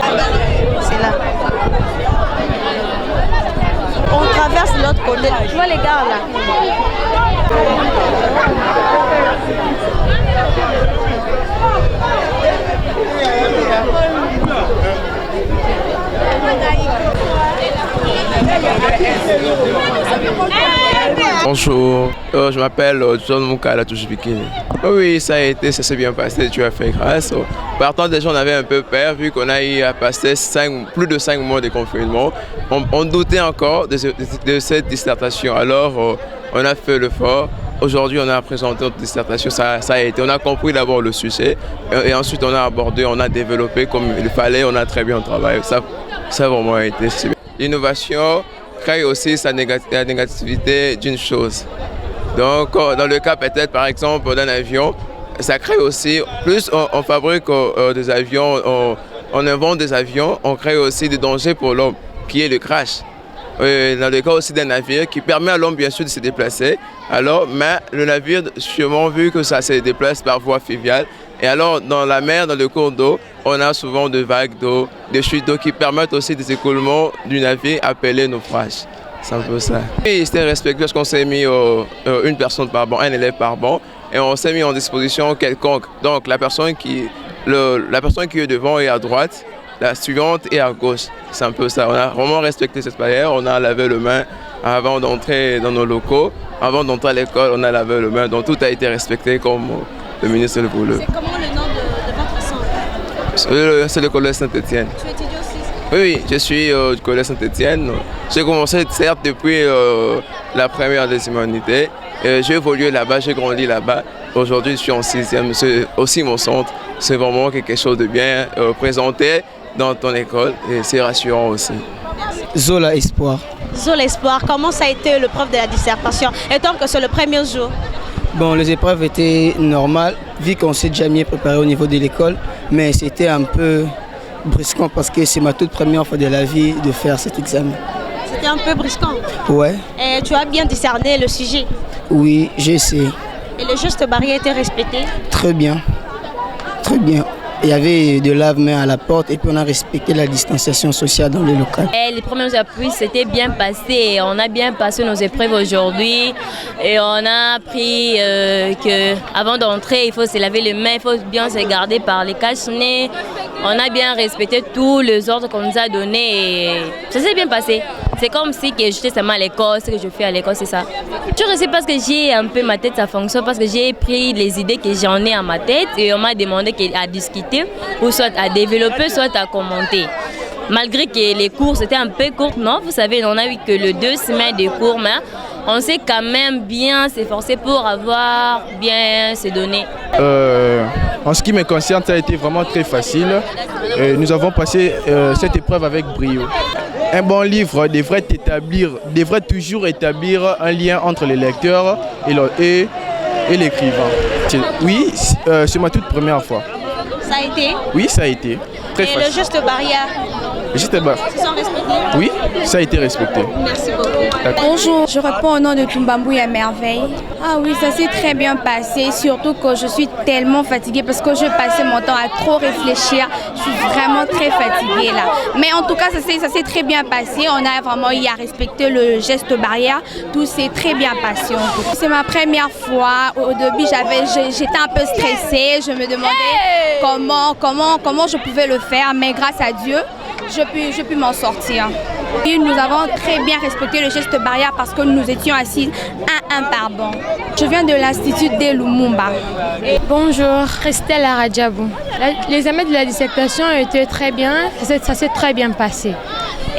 ça là? C'est là. On traverse de l'autre côté. Tu vois les gars là? Bonjour, je m'appelle John Moukala Touchibikini. Oui, ça s'est bien passé, tu as fait grâce. Partant déjà, on avait un peu peur vu qu'on a eu à passer plus de 5 mois de confinement. On doutait encore de cette dissertation, alors on a fait l'effort. Aujourd'hui, on a présenté notre dissertation, ça a été. On a compris d'abord le sujet et ensuite on a abordé, on a développé comme il fallait, on a très bien travaillé. Ça a vraiment été. L'innovation crée aussi la négativité d'une chose. Donc, dans le cas peut-être par exemple d'un avion, ça crée aussi, plus on fabrique des avions, on invente des avions, on crée aussi des dangers pour l'homme, qui est le crash. Dans le cas aussi d'un navire qui permet à l'homme bien sûr de se déplacer, alors, mais le navire, sûrement vu que ça se déplace par voie fluviale, et alors dans la mer, dans le cours d'eau, on a souvent des vagues d'eau, des chutes d'eau qui permettent aussi des écoulements du navire appelés naufrages. C'est un peu ça. Et c'était respectueux parce qu'on s'est mis une personne par banc, un élève par banc, et on s'est mis en disposition quelconque. Donc la personne qui est devant est à droite, la suivante est à gauche. C'est un peu ça. On a vraiment respecté cette barrière. On a lavé les mains avant d'entrer dans nos locaux. Avant d'entrer à l'école, on a lavé les mains. Donc tout a été respecté comme le ministre le voulait. C'est comment le nom de votre centre? C'est le collège Saint-Étienne. Tu étudies aussi? Oui, je suis du collège Saint-Étienne. J'ai commencé certes depuis la première des humanités. J'ai évolué là-bas, j'ai grandi là-bas. Aujourd'hui, je suis en 6e. C'est aussi mon centre. C'est vraiment quelque chose de bien présenté dans ton école et c'est rassurant aussi. Zola Espoir. Zola Espoir, comment ça a été l'épreuve de la dissertation? Étant que c'est le premier jour. Bon, les épreuves étaient normales, vu qu'on s'est déjà bien préparé au niveau de l'école, mais c'était un peu brisquant parce que c'est ma toute première fois de la vie de faire cet examen. C'était un peu brisquant? Ouais. Et tu as bien discerné le sujet? Oui, j'ai essayé. Et le geste barrière était respecté? Très bien. Très bien. Il y avait de lave-main à la porte et puis on a respecté la distanciation sociale dans le local. Les premiers appuis s'étaient bien passés. On a bien passé nos épreuves aujourd'hui et on a appris qu'avant d'entrer, il faut se laver les mains, il faut bien se garder par les cache-nez. On a bien respecté tous les ordres qu'on nous a donnés et ça s'est bien passé. C'est comme si j'étais seulement à l'école, ce que je fais à l'école, c'est ça. Je réussis parce que j'ai un peu ma tête, ça fonctionne, parce que j'ai pris les idées que j'en ai à ma tête et on m'a demandé à discuter, ou soit à développer, soit à commenter. Malgré que les cours c'était un peu court, non, vous savez, on a eu que le 2 semaines de cours, mais on s'est quand même bien s'efforcer pour avoir bien se donner. En ce qui me concerne, ça a été vraiment très facile. Nous avons passé cette épreuve avec brio. Un bon livre devrait toujours établir un lien entre le lecteur et l'écrivain. Oui, c'est ma toute première fois. Ça a été? Oui, ça a été. Très facile. Et le geste barrière? Le geste barrière. Ils sont respectés? Oui, ça a été respecté. Merci beaucoup. Bonjour, je réponds au nom de Tumbambouy à merveille. Ah oui, ça s'est très bien passé, surtout que je suis tellement fatiguée parce que je passais mon temps à trop réfléchir. Je suis vraiment très fatiguée là. Mais en tout cas, ça s'est très bien passé. On a vraiment eu à respecter le geste barrière. Tout s'est très bien passé. C'est ma première fois. Au début, j'étais un peu stressée. Je me demandais comment je pouvais le faire, mais grâce à Dieu, je peux m'en sortir. Et nous avons très bien respecté le geste barrière parce que nous étions assis un par banc. Je viens de l'Institut de Lumumba. Bonjour, Christelle Aradjabou. L'examen de la dissertation était très bien, ça s'est très bien passé.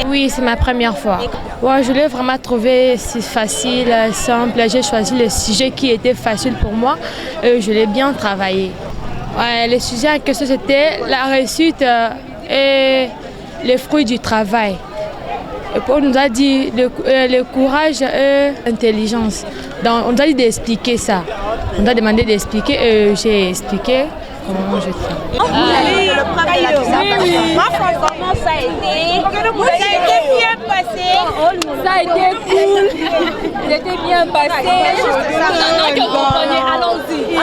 Oui, c'est ma première fois. Ouais, je l'ai vraiment trouvé si facile, simple. J'ai choisi le sujet qui était facile pour moi et je l'ai bien travaillé. Ouais, le sujet en question, c'était la réussite et les fruits du travail. Et puis on nous a dit le courage et l'intelligence. Donc on nous a dit d'expliquer ça. On nous a demandé d'expliquer et j'ai expliqué comment je travaille. Comment ça a été? Ça a été bien passé. Ça a été cool. C'était bien passé. Maintenant que vous comprenez, allons-y.